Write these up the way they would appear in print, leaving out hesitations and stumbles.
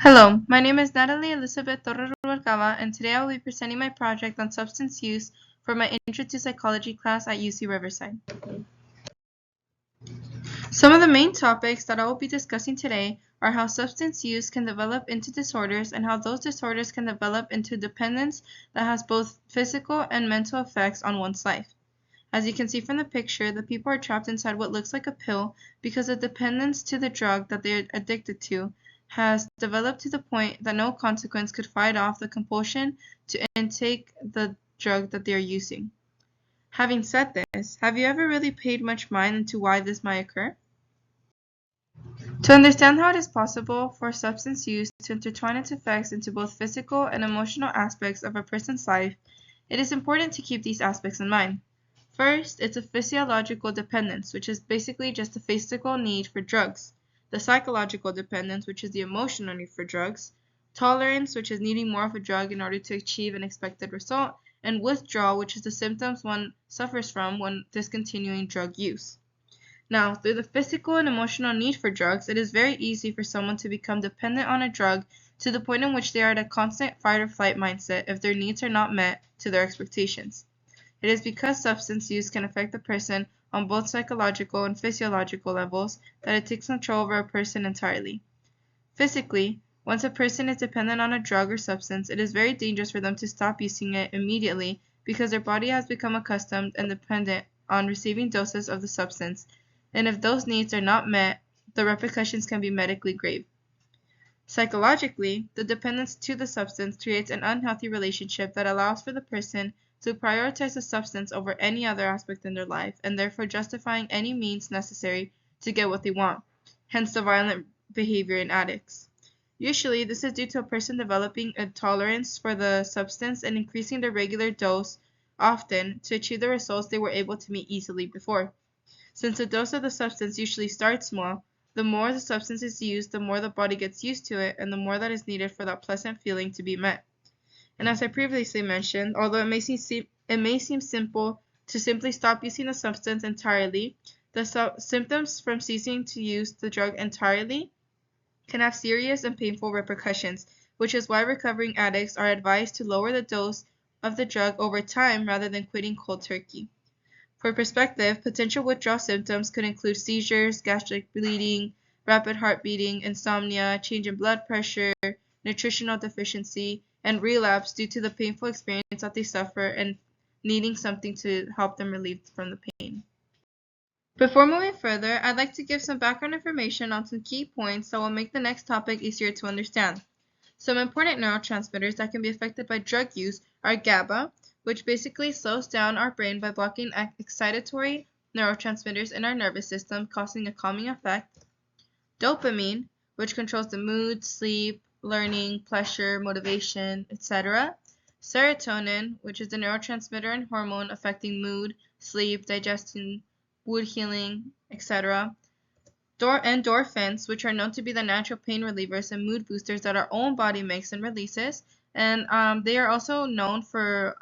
Hello, my name is Natalie Elizabeth Torres Rubalcaba, and today I will be presenting my project on substance use for my Intro to Psychology class at UC Riverside. Some of the main topics that I will be discussing today are how substance use can develop into disorders and how those disorders can develop into dependence that has both physical and mental effects on one's life. As you can see from the picture, the people are trapped inside what looks like a pill because the dependence to the drug that they are addicted to has developed to the point that no consequence could fight off the compulsion to intake the drug that they are using. Having said this, have you ever really paid much mind into why this might occur? To understand how it is possible for substance use to intertwine its effects into both physical and emotional aspects of a person's life, it is important to keep these aspects in mind. First, it's a physiological dependence, which is basically just the physical need for drugs. The psychological dependence, which is the emotional need for drugs. Tolerance, which is needing more of a drug in order to achieve an expected result. And withdrawal, which is the symptoms one suffers from when discontinuing drug use. Now, through the physical and emotional need for drugs, it is very easy for someone to become dependent on a drug to the point in which they are at a constant fight or flight mindset if their needs are not met to their expectations. It is because substance use can affect a person on both psychological and physiological levels that it takes control over a person entirely. Physically, once a person is dependent on a drug or substance, it is very dangerous for them to stop using it immediately because their body has become accustomed and dependent on receiving doses of the substance, and if those needs are not met, the repercussions can be medically grave. Psychologically, the dependence to the substance creates an unhealthy relationship that allows for the person to prioritize the substance over any other aspect in their life, and therefore justifying any means necessary to get what they want, hence the violent behavior in addicts. Usually, this is due to a person developing a tolerance for the substance and increasing their regular dose often to achieve the results they were able to meet easily before. Since the dose of the substance usually starts small, the more the substance is used, the more the body gets used to it, and the more that is needed for that pleasant feeling to be met. And as I previously mentioned, although it may seem simple to simply stop using the substance entirely, the symptoms from ceasing to use the drug entirely can have serious and painful repercussions, which is why recovering addicts are advised to lower the dose of the drug over time rather than quitting cold turkey. For perspective, potential withdrawal symptoms could include seizures, gastric bleeding, rapid heart beating, insomnia, change in blood pressure, nutritional deficiency, and relapse due to the painful experience that they suffer and needing something to help them relieve from the pain. Before moving further, I'd like to give some background information on some key points that will make the next topic easier to understand. Some important neurotransmitters that can be affected by drug use are GABA, which basically slows down our brain by blocking excitatory neurotransmitters in our nervous system, causing a calming effect. Dopamine, which controls the mood, sleep, learning, pleasure, motivation, etc. Serotonin, which is the neurotransmitter and hormone affecting mood, sleep, digestion, wound healing, etc. Endorphins, which are known to be the natural pain relievers and mood boosters that our own body makes and releases. And they are also known for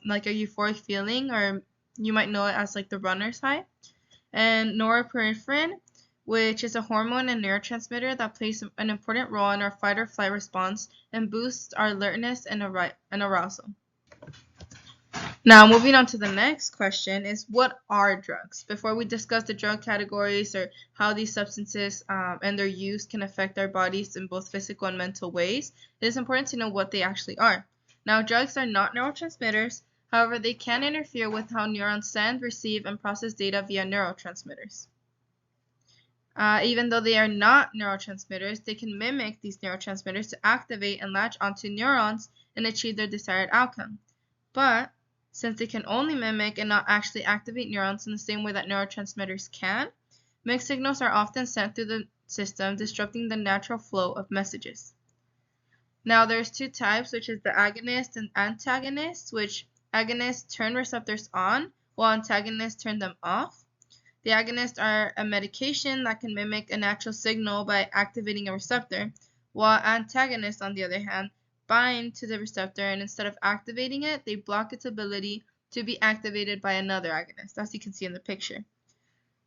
like a euphoric feeling, or you might know it as like the runner's high. And norepinephrine, which is a hormone and neurotransmitter that plays an important role in our fight or flight response and boosts our alertness and arousal. Now, moving on to the next question is, what are drugs? Before we discuss the drug categories or how these substances and their use can affect our bodies in both physical and mental ways, it is important to know what they actually are. Now, drugs are not neurotransmitters. However, they can interfere with how neurons send, receive, and process data via neurotransmitters. Even though they are not neurotransmitters, they can mimic these neurotransmitters to activate and latch onto neurons and achieve their desired outcome. But since they can only mimic and not actually activate neurons in the same way that neurotransmitters can, mixed signals are often sent through the system, disrupting the natural flow of messages. Now, there's two types, which is the agonist and antagonist, which agonists turn receptors on, while antagonists turn them off. The agonists are a medication that can mimic a natural signal by activating a receptor, while antagonists, on the other hand, bind to the receptor, and instead of activating it, they block its ability to be activated by another agonist, as you can see in the picture.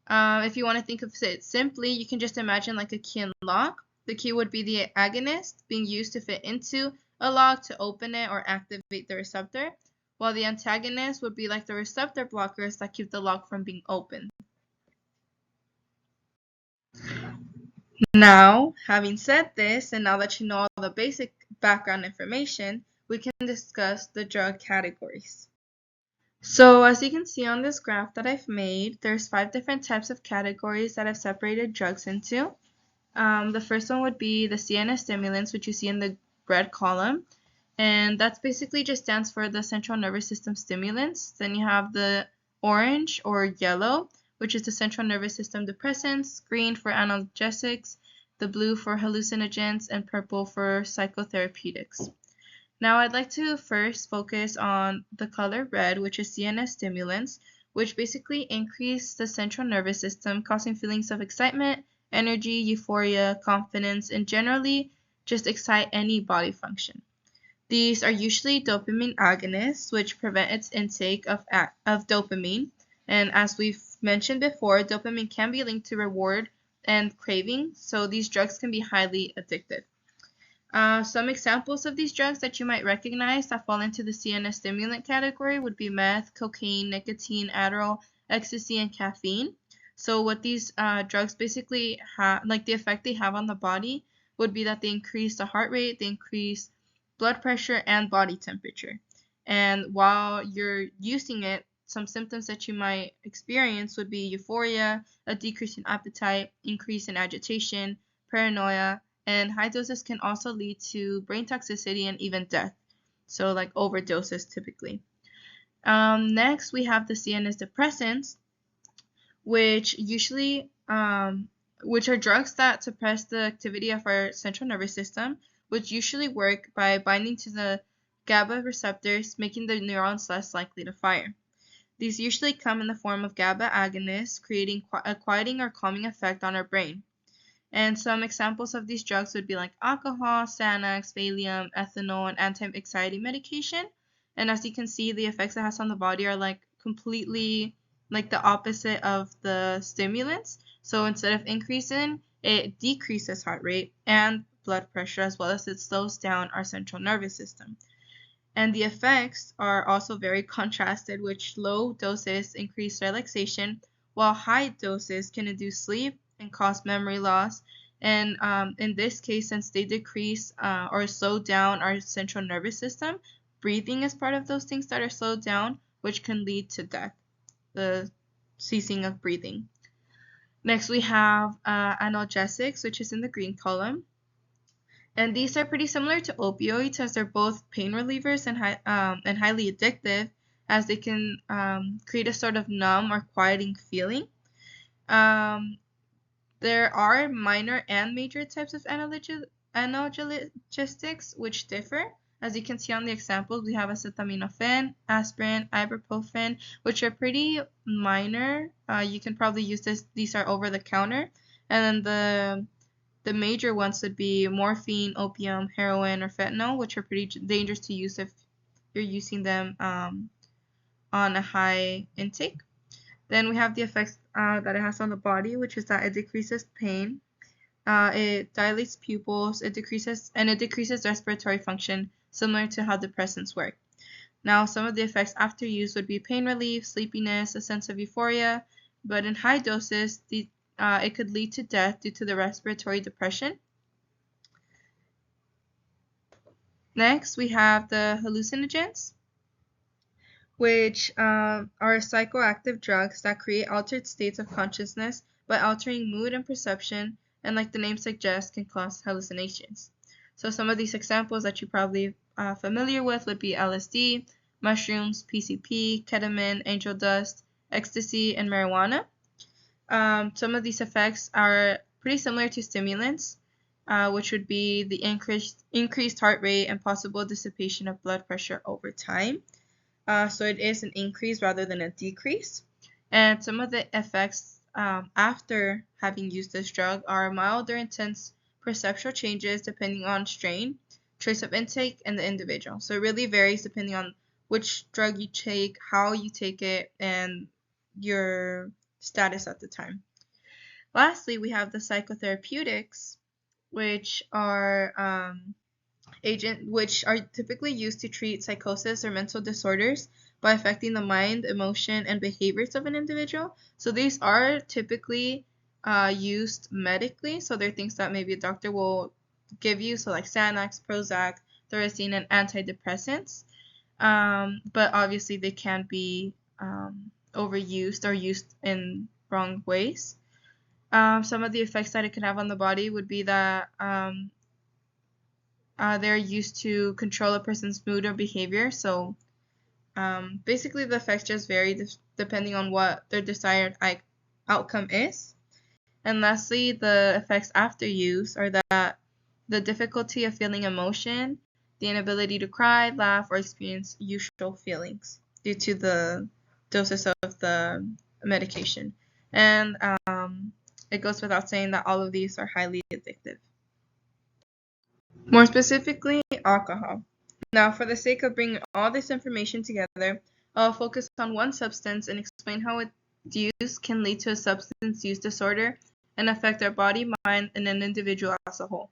If you want to think of it simply, you can just imagine like a key and lock. the key would be the agonist, being used to fit into a lock to open it or activate the receptor, while the antagonist would be like the receptor blockers that keep the lock from being opened. Now, having said this, and now that you know all the basic background information, we can discuss the drug categories. So as you can see on this graph that I've made, there's 5 different types of categories that I've separated drugs into. The first one would be the CNS stimulants, which you see in the red column, and that's basically just stands for the central nervous system stimulants. Then you have the orange or yellow, which is the central nervous system depressants, green for analgesics, the blue for hallucinogens, and purple for psychotherapeutics. Now I'd like to first focus on the color red, which is CNS stimulants, which basically increase the central nervous system, causing feelings of excitement, energy, euphoria, confidence, and generally just excite any body function. These are usually dopamine agonists, which prevent its intake of dopamine. And as we've mentioned before, dopamine can be linked to reward and craving, so these drugs can be highly addictive. Some examples of these drugs that you might recognize that fall into the CNS stimulant category would be meth, cocaine, nicotine, Adderall, ecstasy, and caffeine. So what these drugs basically have, like the effect they have on the body, would be that they increase the heart rate, they increase blood pressure, and body temperature. And while you're using it, some symptoms that you might experience would be euphoria, a decrease in appetite, increase in agitation, paranoia, and high doses can also lead to brain toxicity and even death, so like overdoses typically. Next, we have the CNS depressants, which are drugs that suppress the activity of our central nervous system, which usually work by binding to the GABA receptors, making the neurons less likely to fire. These usually come in the form of GABA agonists, creating a quieting or calming effect on our brain. And some examples of these drugs would be like alcohol, Xanax, Valium, ethanol, and anti-anxiety medication. And as you can see, the effects it has on the body are like completely like the opposite of the stimulants. So instead of increasing, it decreases heart rate and blood pressure, as well as it slows down our central nervous system. And the effects are also very contrasted, which low doses increase relaxation, while high doses can induce sleep and cause memory loss. And in this case, since they decrease or slow down our central nervous system, breathing is part of those things that are slowed down, which can lead to death, the ceasing of breathing. Next, we have analgesics, which is in the green column. And these are pretty similar to opioids, as they're both pain relievers and highly addictive, as they can create a sort of numb or quieting feeling. There are minor and major types of analgesics which differ. As you can see on the examples, we have acetaminophen, aspirin, ibuprofen, which are pretty minor. You can probably use this. These are over the counter. And then the major ones would be morphine, opium, heroin, or fentanyl, which are pretty dangerous to use if you're using them on a high intake. Then we have the effects that it has on the body, which is that it decreases pain, it dilates pupils, it decreases respiratory function, similar to how depressants work. Now, some of the effects after use would be pain relief, sleepiness, a sense of euphoria, but in high doses, it could lead to death due to the respiratory depression. Next, we have the hallucinogens, which are psychoactive drugs that create altered states of consciousness by altering mood and perception, and like the name suggests, can cause hallucinations. So some of these examples that you're probably familiar with would be LSD, mushrooms, PCP, ketamine, angel dust, ecstasy, and marijuana. Some of these effects are pretty similar to stimulants, which would be the increased heart rate and possible dissipation of blood pressure over time. So it is an increase rather than a decrease. And some of the effects after having used this drug are mild or intense perceptual changes depending on strain, choice of intake, and the individual. So it really varies depending on which drug you take, how you take it, and your status at the time. Lastly, we have the psychotherapeutics, which are which are typically used to treat psychosis or mental disorders by affecting the mind, emotion, and behaviors of an individual. So these are typically used medically. So they're things that maybe a doctor will give you. So like Xanax, Prozac, Thorazine, and antidepressants. But obviously they can be overused or used in wrong ways. Some of the effects that it can have on the body would be that they're used to control a person's mood or behavior. So basically the effects just vary depending on what their desired outcome is. And lastly, the effects after use are that the difficulty of feeling emotion, the inability to cry, laugh, or experience usual feelings due to the doses of the medication. And it goes without saying that all of these are highly addictive. More specifically, alcohol. Now, for the sake of bringing all this information together, I'll focus on one substance and explain how its use can lead to a substance use disorder and affect our body, mind, and an individual as a whole.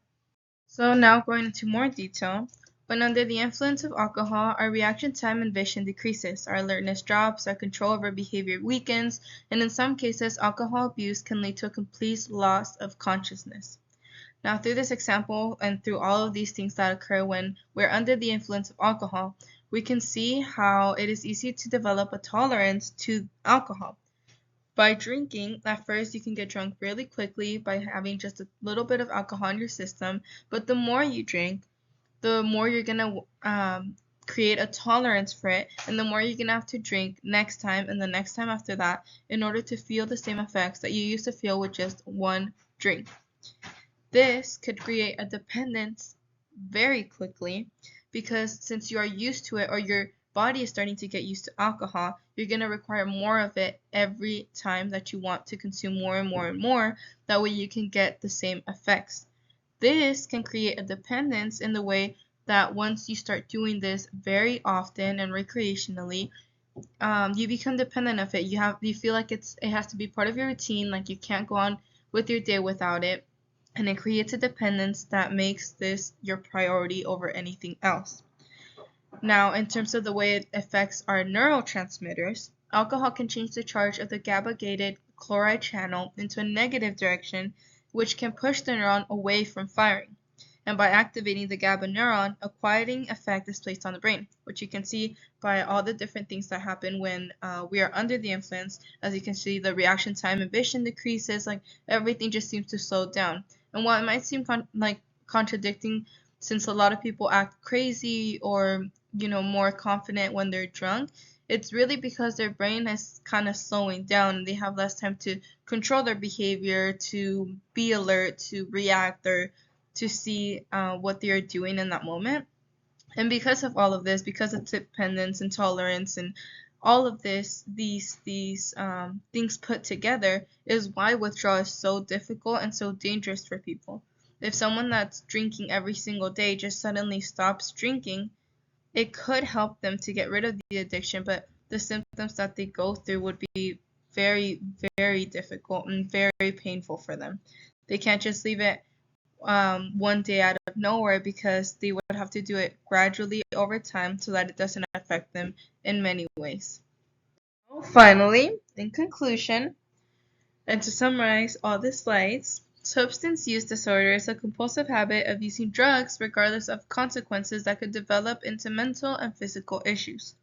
So now going into more detail, when under the influence of alcohol, our reaction time and vision decreases, our alertness drops, our control over behavior weakens, and in some cases, alcohol abuse can lead to a complete loss of consciousness. Now, through this example and through all of these things that occur when we're under the influence of alcohol, we can see how it is easy to develop a tolerance to alcohol. By drinking, at first you can get drunk really quickly by having just a little bit of alcohol in your system, but the more you drink, the more you're going to create a tolerance for it, and the more you're going to have to drink next time and the next time after that in order to feel the same effects that you used to feel with just one drink. This could create a dependence very quickly because since you are used to it or your body is starting to get used to alcohol, you're going to require more of it every time that you want to consume more and more and more. That way you can get the same effects. This can create a dependence in the way that once you start doing this very often and recreationally, you become dependent of it. You feel like it has to be part of your routine, like you can't go on with your day without it. And it creates a dependence that makes this your priority over anything else. Now, in terms of the way it affects our neurotransmitters, alcohol can change the charge of the GABA-gated chloride channel into a negative direction, which can push the neuron away from firing. And by activating the GABA neuron, a quieting effect is placed on the brain, which you can see by all the different things that happen when we are under the influence. As you can see, the reaction time and vision decreases, like everything just seems to slow down. And while it might seem like contradicting, since a lot of people act crazy or more confident when they're drunk, it's really because their brain is kind of slowing down and they have less time to control their behavior, to be alert, to react, or to see what they are doing in that moment. And because of all of this, because of dependence and tolerance and all of these things put together, is why withdrawal is so difficult and so dangerous for people. If someone that's drinking every single day just suddenly stops drinking, it could help them to get rid of the addiction, but the symptoms that they go through would be very, very difficult and very painful for them. They can't just leave it one day out of nowhere because they would have to do it gradually over time so that it doesn't affect them in many ways. Finally, in conclusion, and to summarize all the slides, substance use disorder is a compulsive habit of using drugs regardless of consequences that could develop into mental and physical issues.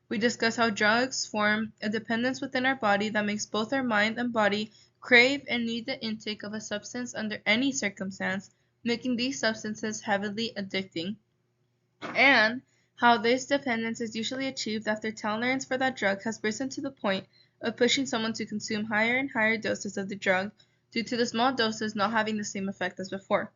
We discuss how drugs form a dependence within our body that makes both our mind and body crave and need the intake of a substance under any circumstance, making these substances heavily addicting, and how this dependence is usually achieved after tolerance for that drug has risen to the point of pushing someone to consume higher and higher doses of the drug due to the small doses not having the same effect as before.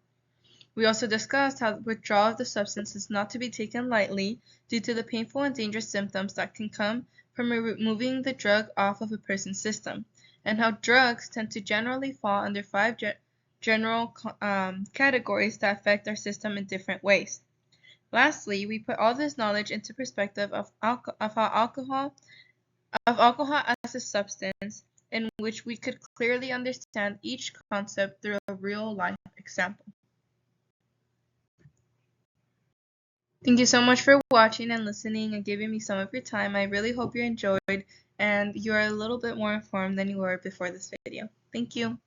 We also discussed how withdrawal of the substance is not to be taken lightly due to the painful and dangerous symptoms that can come from removing the drug off of a person's system, and how drugs tend to generally fall under 5 general categories that affect our system in different ways. Lastly, we put all this knowledge into perspective of alcohol as a substance in which we could clearly understand each concept through a real-life example. Thank you so much for watching and listening and giving me some of your time. I really hope you enjoyed and you are a little bit more informed than you were before this video. Thank you.